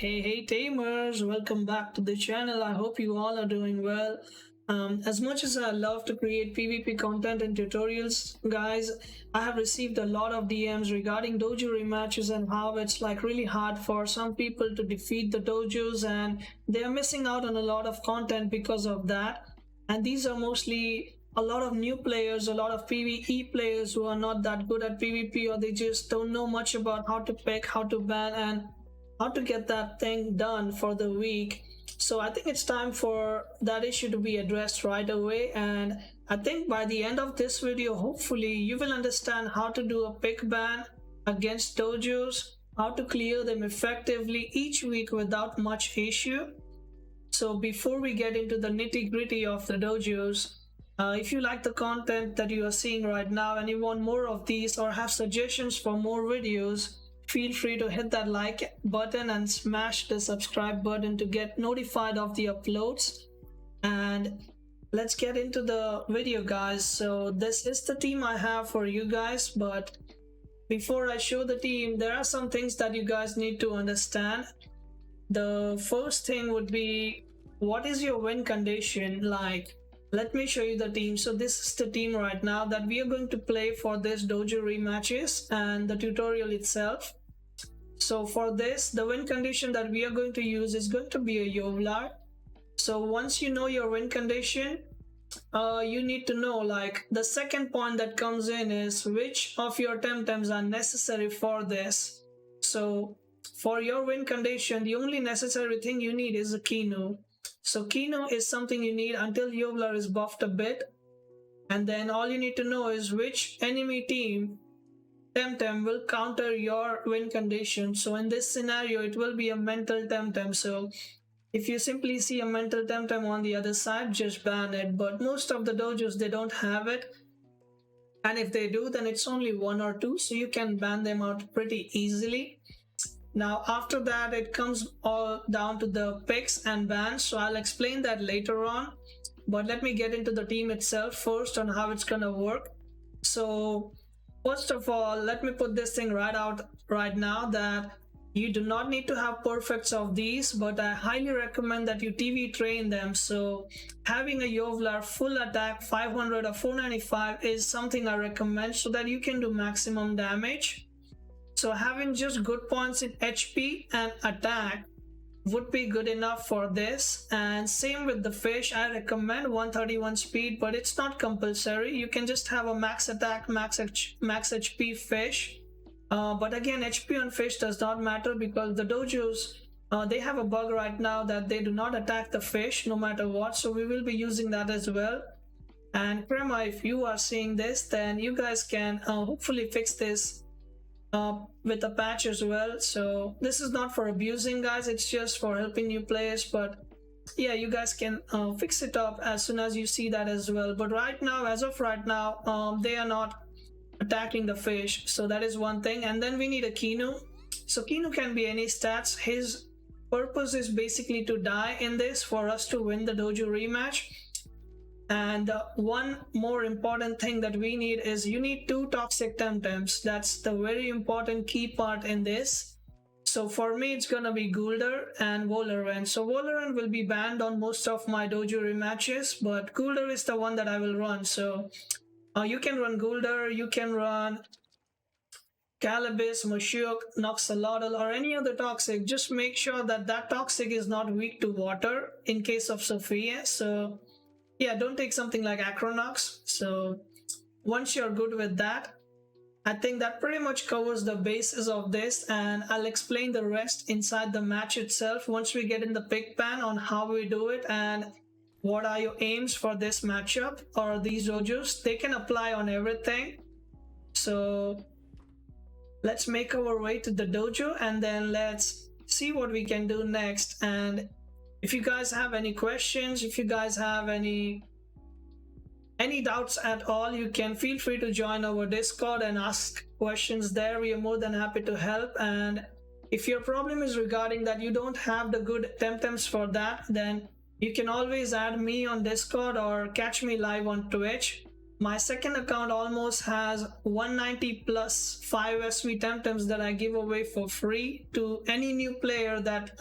Hey tamers, welcome back to the channel. I hope you all are doing well. As much as I love to create PvP content and tutorials, guys, I have received a lot of DMs regarding dojo rematches and how it's like really hard for some people to defeat the dojos and they are missing out on a lot of content because of that. And these are mostly a lot of new players, a lot of PvE players who are not that good at PvP, or they just don't know much about how to pick, how to ban, and how to get that thing done for the week. So I think it's time for that issue to be addressed right away, and I think by the end of this video hopefully you will understand how to do a pick ban against dojos, how to clear them effectively each week without much issue. So before we get into the nitty-gritty of the dojos, if you like the content that you are seeing right now and you want more of these or have suggestions for more videos, feel free to hit that like button and smash the subscribe button to get notified of the uploads. And let's get into the video, guys. So this is the team I have for you guys, but before I show the team, there are some things that you guys need to understand. The first thing would be, what is your win condition like? Let me show you the team. So this is the team right now that we are going to play for this dojo rematches and the tutorial itself. So for this, the win condition that we are going to use is going to be a Yovlar. So once you know your win condition, you need to know, like, the second point that comes in is which of your Temtems are necessary for this. So for your win condition, the only necessary thing you need is a Kino. So Kino is something you need until Yovlar is buffed a bit, and then all you need to know is which enemy team Temtem will counter your win condition. So in this scenario it will be a mental Temtem. So if you simply see a mental Temtem on the other side, just ban it. But most of the dojos, they don't have it, and if they do, then it's only one or two, so you can ban them out pretty easily. Now after that, it comes all down to the picks and bans, so I'll explain that later on, but let me get into the team itself first on how it's gonna work. So first of all, let me put this thing right now that you do not need to have perfects of these, but I highly recommend that you TV train them. So having a Yovlar full attack 500 or 495 is something I recommend so that you can do maximum damage. So having just good points in HP and attack would be good enough for this. And same with the fish, I recommend 131 speed, but it's not compulsory. You can just have a max attack, max HP fish. But again, HP on fish does not matter because the dojos, they have a bug right now that they do not attack the fish no matter what. So we will be using that as well. And Crema, if you are seeing this, then you guys can hopefully fix this with a patch as well. So this is not for abusing, guys, it's just for helping new players. But yeah, you guys can fix it up as soon as you see that as well. But right now, as of right now, they are not attacking the fish, so that is one thing. And then we need a Kino. So Kino can be any stats. His purpose is basically to die in this for us to win the dojo rematch. And one more important thing that we need is you need 2 toxic Temtems. That's the very important key part in this. So for me, it's gonna be Gulder and Wolaren. So Wolaren will be banned on most of my dojo rematches, but Gulder is the one that I will run. So you can run Gulder, you can run Calibis, Mashuk, Noxalotl, or any other toxic. Just make sure that that toxic is not weak to water in case of Sophia. So yeah, don't take something like Acronox. So once you're good with that, I think that pretty much covers the basis of this, and I'll explain the rest inside the match itself once we get in the pick ban on how we do it and what are your aims for this matchup or these dojos. They can apply on everything. So let's make our way to the dojo and then let's see what we can do next. And if you guys have any questions, if you guys have any doubts at all, you can feel free to join our Discord and ask questions there. We are more than happy to help. And if your problem is regarding that you don't have the good Temtems for that, then you can always add me on Discord or catch me live on Twitch. My second account almost has 190 plus 5 SV Temtems that I give away for free to any new player that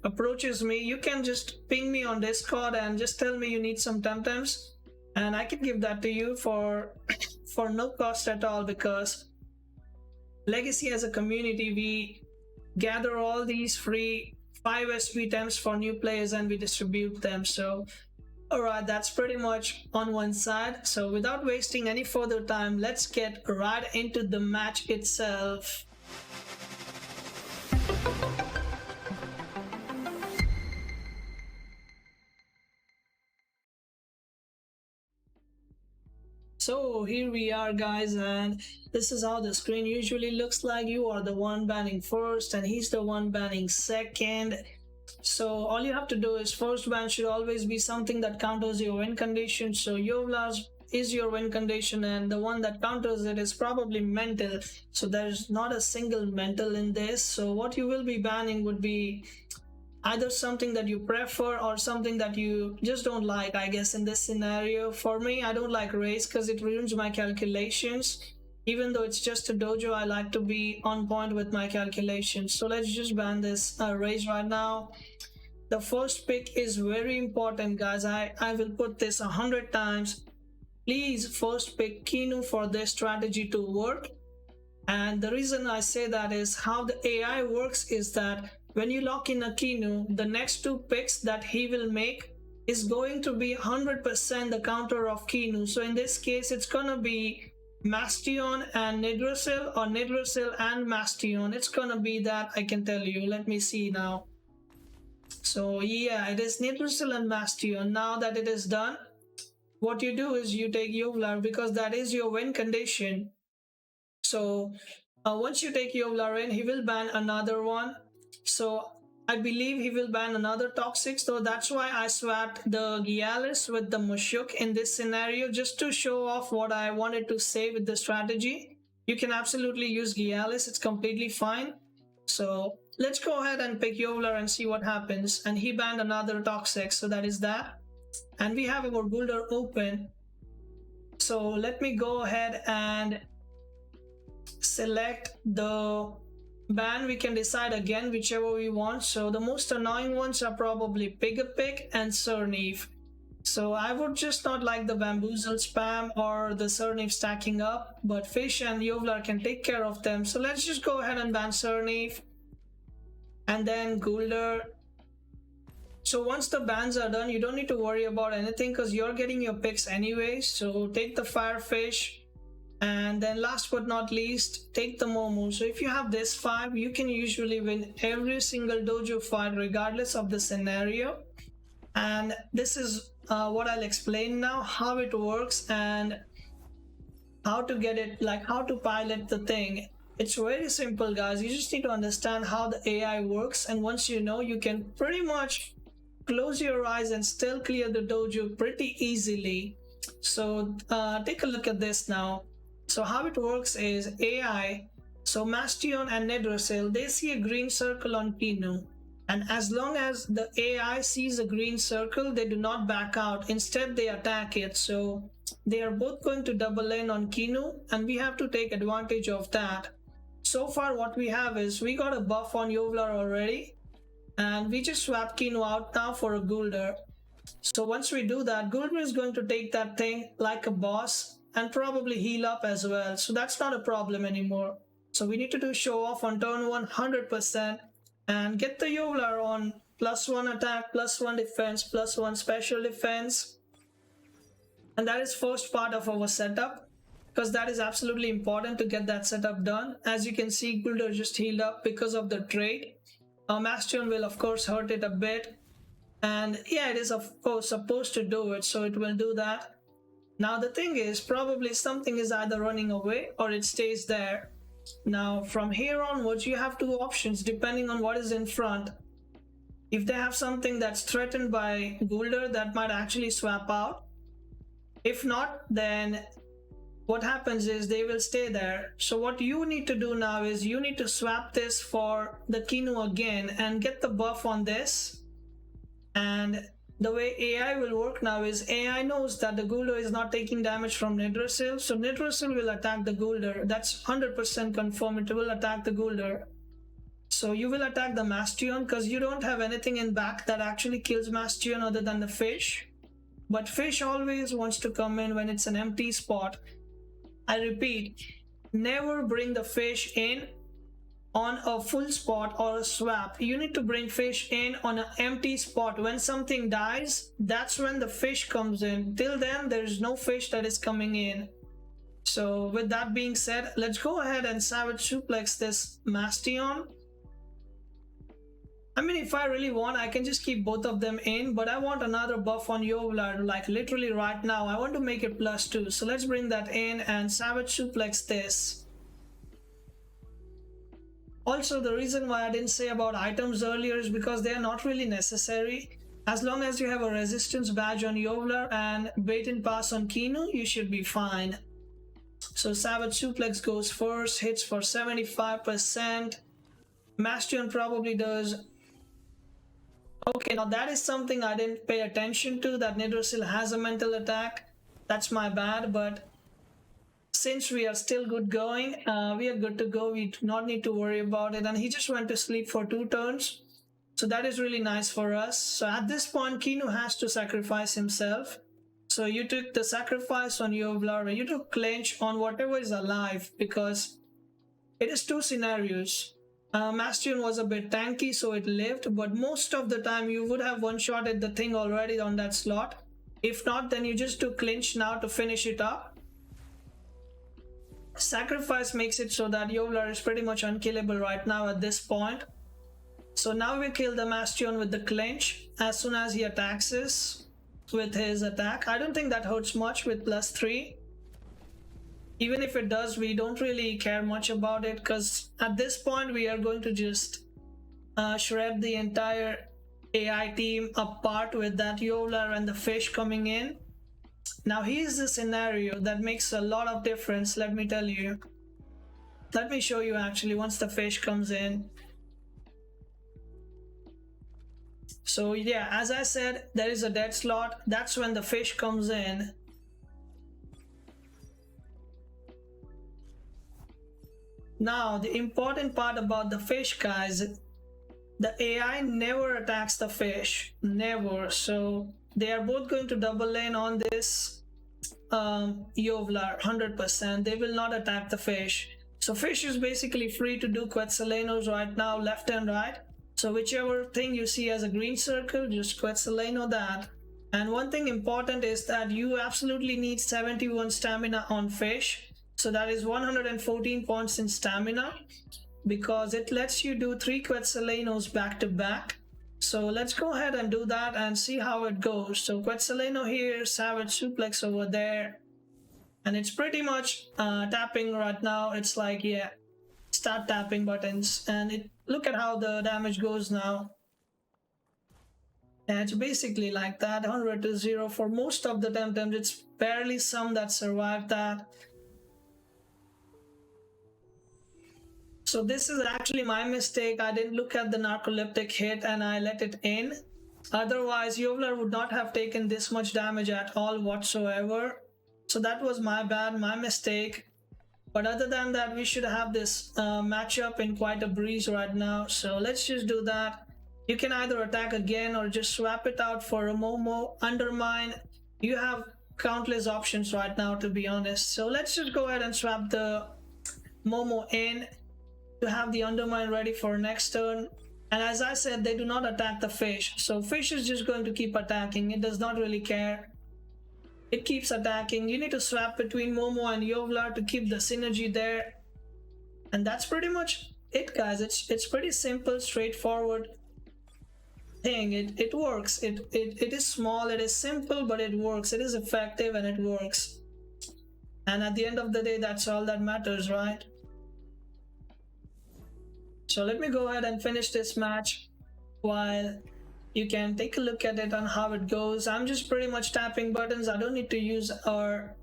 approaches me. You can just ping me on Discord and just tell me you need some Temtems, and I can give that to you for no cost at all, because Legacy as a community, we gather all these free 5 SV Temps for new players and we distribute them. So alright, that's pretty much on one side. So without wasting any further time, let's get right into the match itself. So here we are, guys, and this is how the screen usually looks like. You are the one banning first and he's the one banning second. So all you have to do is first ban should always be something that counters your win condition. So Yovlar's is your win condition, and the one that counters it is probably mental. So there's not a single mental in this. So what you will be banning would be either something that you prefer or something that you just don't like. I guess in this scenario, for me, I don't like race because it ruins my calculations. Even though it's just a dojo, I like to be on point with my calculations. So let's just ban this race right now. The first pick is very important, guys. I will put this 100 times. Please first pick Kinu for this strategy to work. And the reason I say that is how the AI works is that when you lock in a Kinu, the next two picks that he will make is going to be 100% the counter of Kinu. So in this case, it's gonna be Mastion and Nidrasil, or Nidrasil and Mastion. It's gonna be that, I can tell you. Let me see now. So yeah, it is Nidrasil and Mastion. Now that it is done, what you do is you take Yovlar because that is your win condition. So once you take Yovlar in, he will ban another one. So I believe he will ban another toxic, so that's why I swapped the Gialis with the Mushuk in this scenario, just to show off what I wanted to say with the strategy. You can absolutely use Gialis, it's completely fine. So let's go ahead and pick Yovlar and see what happens. And he banned another toxic, so that is that. And we have our Gulder open. So let me go ahead and select the ban. We can decide again whichever we want. So the most annoying ones are probably Pigapig and Cernive. So I would just not like the Bamboozle spam or the Cernive stacking up, but Fish and Yovlar can take care of them. So let's just go ahead and ban Cernive and then Gulder. So once the bans are done, you don't need to worry about anything because you're getting your picks anyway. So take the Firefish. And then last but not least, take the Momo. So if you have this 5, you can usually win every single dojo fight regardless of the scenario. And this is what I'll explain now, how it works and how to get it, like how to pilot the thing. It's very simple, guys. You just need to understand how the AI works, and once you know, you can pretty much close your eyes and still clear the dojo pretty easily. So take a look at this now. So how it works is AI, so Mastion and Nidrasil, they see a green circle on Kinu. And as long as the AI sees a green circle, they do not back out. Instead, they attack it. So they are both going to double in on Kinu, and we have to take advantage of that. So far, what we have is we got a buff on Yovlar already, and we just swap Kinu out now for a Gulder. So once we do that, Gulder is going to take that thing like a boss and probably heal up as well. So that's not a problem anymore. So we need to do show off on turn 100% and get the Yovlar on +1 attack, +1 defense, +1 special defense. And that is first part of our setup, because that is absolutely important to get that setup done. As you can see, Gulder just healed up because of the trade. Mastion will of course hurt it a bit. And yeah, it is of course supposed to do it, so it will do that. Now the thing is, probably something is either running away or it stays there. Now from here onwards, you have two options depending on what is in front. If they have something that's threatened by Gulder, that might actually swap out. If not, then what happens is they will stay there. So what you need to do now is you need to swap this for the Kinu again and get the buff on this. And the way AI will work now is AI knows that the Guldo is not taking damage from Nidrasil, so Nidrasil will attack the Gulder. That's 100% confirmed. It will attack the Gulder. So you will attack the Mastion because you don't have anything in back that actually kills Mastion other than the fish. But fish always wants to come in when it's an empty spot. I repeat, never bring the fish in on a full spot or a swap. You need to bring fish in on an empty spot. When something dies, that's when the fish comes in. Till then, there's no fish that is coming in. So with that being said, let's go ahead and Savage Suplex this Mastion. I mean, if I really want, I can just keep both of them in, but I want another buff on Yovlar, like literally right now. I want to make it +2. So let's bring that in and Savage Suplex this. Also, the reason why I didn't say about items earlier is because they are not really necessary. As long as you have a resistance badge on Yovlar and bait and pass on Kinu, you should be fine. So Savage Suplex goes first, hits for 75%. Mastion probably does. Okay, now that is something I didn't pay attention to, that Nidrasil has a mental attack. That's my bad, but since we are still good going, we are good to go. We do not need to worry about it. And he just went to sleep for 2 turns. So that is really nice for us. So at this point, Kinu has to sacrifice himself. So you took the sacrifice on Yovlar, you took clinch on whatever is alive, because it is 2 scenarios. Mastion was a bit tanky, so it lived, but most of the time you would have one-shotted the thing already on that slot. If not, then you just do clinch now to finish it up. Sacrifice makes it so that Yovlar is pretty much unkillable right now at this point. So now we kill the Mastion with the clinch as soon as he attacks us with his attack. I don't think that hurts much with +3. Even if it does, we don't really care much about it, because at this point we are going to just shred the entire AI team apart with that Yovlar and the fish coming in. Now here's the scenario that makes a lot of difference, let me tell you. Let me show you actually once the fish comes in. So yeah, as I said, there is a dead slot. That's when the fish comes in. Now, the important part about the fish, guys, the AI never attacks the fish, never. So they are both going to double lane on this Yovlar, 100%. They will not attack the fish. So fish is basically free to do Quetzalenos right now, left and right. So whichever thing you see as a green circle, just Quetzaleno that. And one thing important is that you absolutely need 71 stamina on fish. So that is 114 points in stamina, because it lets you do 3 Quetzalenos back to back. So let's go ahead and do that and see how it goes. So Quetzaleno here, Savage Suplex over there. And it's pretty much tapping right now. It's like, yeah, start tapping buttons. And look at how the damage goes now. And it's basically like that, 100 to 0 for most of the Temtems. It's barely some that survived that. So this is actually my mistake. I didn't look at the narcoleptic hit and I let it in. Otherwise, Yovlar would not have taken this much damage at all whatsoever. So that was my bad, my mistake. But other than that, we should have this matchup in quite a breeze right now. So let's just do that. You can either attack again or just swap it out for a Momo, Undermine. You have countless options right now, to be honest. So let's just go ahead and swap the Momo in to have the Undermine ready for next turn. And as I said, they do not attack the fish. So fish is just going to keep attacking. It does not really care. It keeps attacking. You need to swap between Momo and Yovlar to keep the synergy there. And that's pretty much it, guys. It's pretty simple, straightforward thing. It works. It is small, it is simple, but it works. It is effective and it works. And at the end of the day, that's all that matters, right? So let me go ahead and finish this match while you can take a look at it on how it goes. I'm just pretty much tapping buttons. I don't need to use or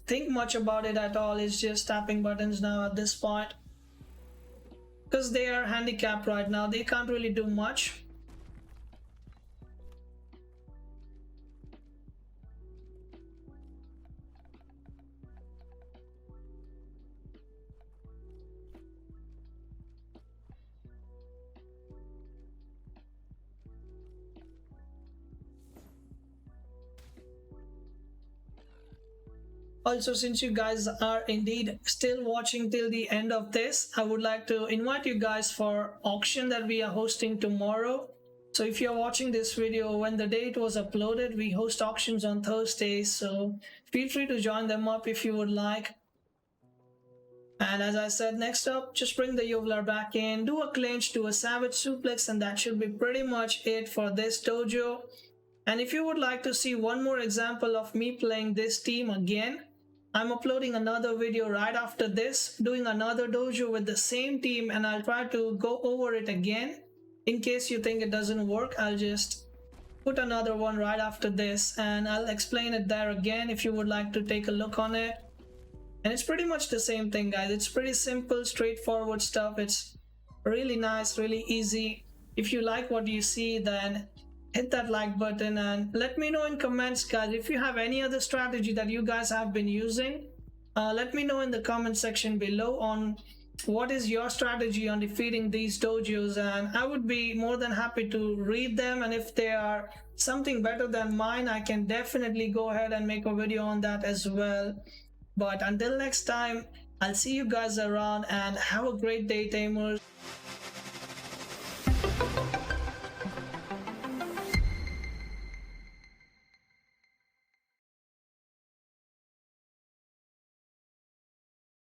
think much about it at all. It's just tapping buttons now at this point, because they are handicapped right now. They can't really do much. Also, since you guys are indeed still watching till the end of this, I would like to invite you guys for auction that we are hosting tomorrow. So if you're watching this video when the date was uploaded, we host auctions on Thursdays, so feel free to join them up if you would like. And as I said, next up, just bring the Yovlar back in, do a clinch, do a savage suplex, and that should be pretty much it for this dojo. And if you would like to see one more example of me playing this team again, I'm uploading another video right after this, doing another dojo with the same team, and I'll try to go over it again. In case you think it doesn't work, I'll just put another one right after this and I'll explain it there again if you would like to take a look on it. And it's pretty much the same thing, guys. It's pretty simple, straightforward stuff. It's really nice, really easy. If you like what you see, then hit that like button and let me know in comments, guys, if you have any other strategy that you guys have been using. Let me know in the comment section below on what is your strategy on defeating these dojos, and I would be more than happy to read them, and if they are something better than mine, I can definitely go ahead and make a video on that as well. But until next time, I'll see you guys around and have a great day, tamers.